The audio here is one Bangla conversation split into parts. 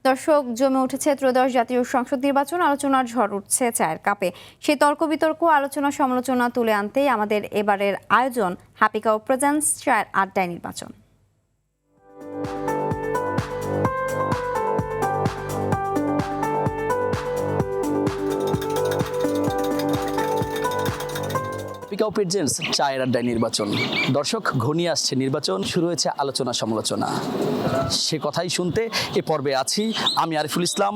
দর্শক, জমে উঠেছে ত্রয়োদশ জাতীয় সংসদ নির্বাচন। আলোচনার ঝড় উঠছে চায়ের কাপে। সেই তর্ক বিতর্ক, আলোচনা সমালোচনা তুলে আনতেই আমাদের এবারের আয়োজন হ্যাপি কাউ প্রেজেন্টস চায়ের আড্ডায় নির্বাচন। হ্যাপি কাউ প্রেজেন্টস চায়ের আড্ডায় নির্বাচন। দর্শক, ঘনিয়ে আসছে নির্বাচন, শুরু হয়েছে আলোচনা সমালোচনা। সে কথাই শুনতে এ পর্বে আছি আমি আরিফুল ইসলাম,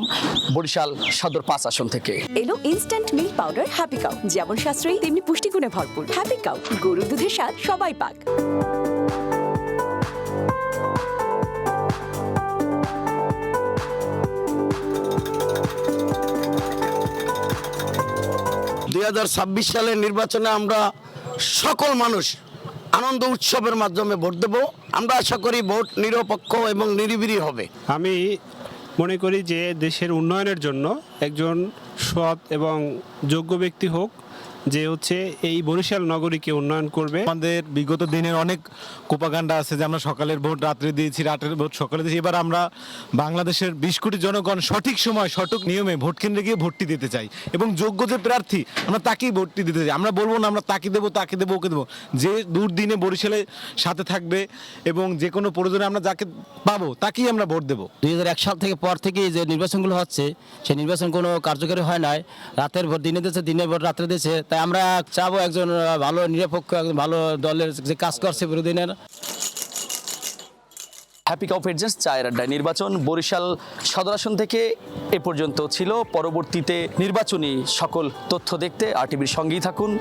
বরিশাল সদর 5 আসন থেকে। এলো instant milk powder happy cow, যেমন সাশ্রয়ী তেমনি পুষ্টিগুণে ভরপুর। হ্যাপি কাউ, গরুর দুধের স্বাদ সবাই পাক। সালের নির্বাচনে আমরা সকল মানুষ আনন্দ উৎসবের মাধ্যমে ভোট দেব। আমরা আশা করি ভোট নিরপেক্ষ এবং নিরিবিলি হবে। আমি মনে করি যে দেশের উন্নয়নের জন্য একজন সৎ এবং যোগ্য ব্যক্তি হোক, যে হচ্ছে এই বরিশাল নগরীকে উন্নয়ন করবে। আমাদের বিগত দিনের অনেক কোপাগান্ডা আছে যে আমরা সকালের ভোট রাত্রে দিয়েছি, রাতের ভোট সকালে দিয়েছি। এবার আমরা বাংলাদেশের 20 কোটি জনগণ সঠিক সময় সঠিক নিয়মে ভোট কেন্দ্রে গিয়ে ভোটটি দিতে চাই এবং যোগ্য যে প্রার্থী আমরা তাকেই ভোটটি দিতে চাই। আমরা বলবো না আমরা তাকে দেবো ওকে দেবো, যে দুর্দিনে বরিশালের সাথে থাকবে এবং যে কোনো প্রয়োজনে আমরা যাকে পাবো তাকেই আমরা ভোট দেবো। 2001 সাল থেকে পর থেকে যে নির্বাচনগুলো হচ্ছে সেই নির্বাচন কোনো কার্যকরী হয় নাই। রাতের ভোট দিনে দিয়েছে, দিনের ভোট রাত্রে দিয়েছে। তাই আমরা চাবো একজন ভালো নিরপেক্ষ, একজন ভালো দলের যে কাজ করছে বিরোধীদের। হ্যাপি কাউ প্রেজেন্টস চায়ের আড্ডায় নির্বাচন বরিশাল সদর আসন থেকে এ পর্যন্ত ছিল। পরবর্তীতে নির্বাচনী সকল তথ্য দেখতে আরটিভির সঙ্গেই থাকুন।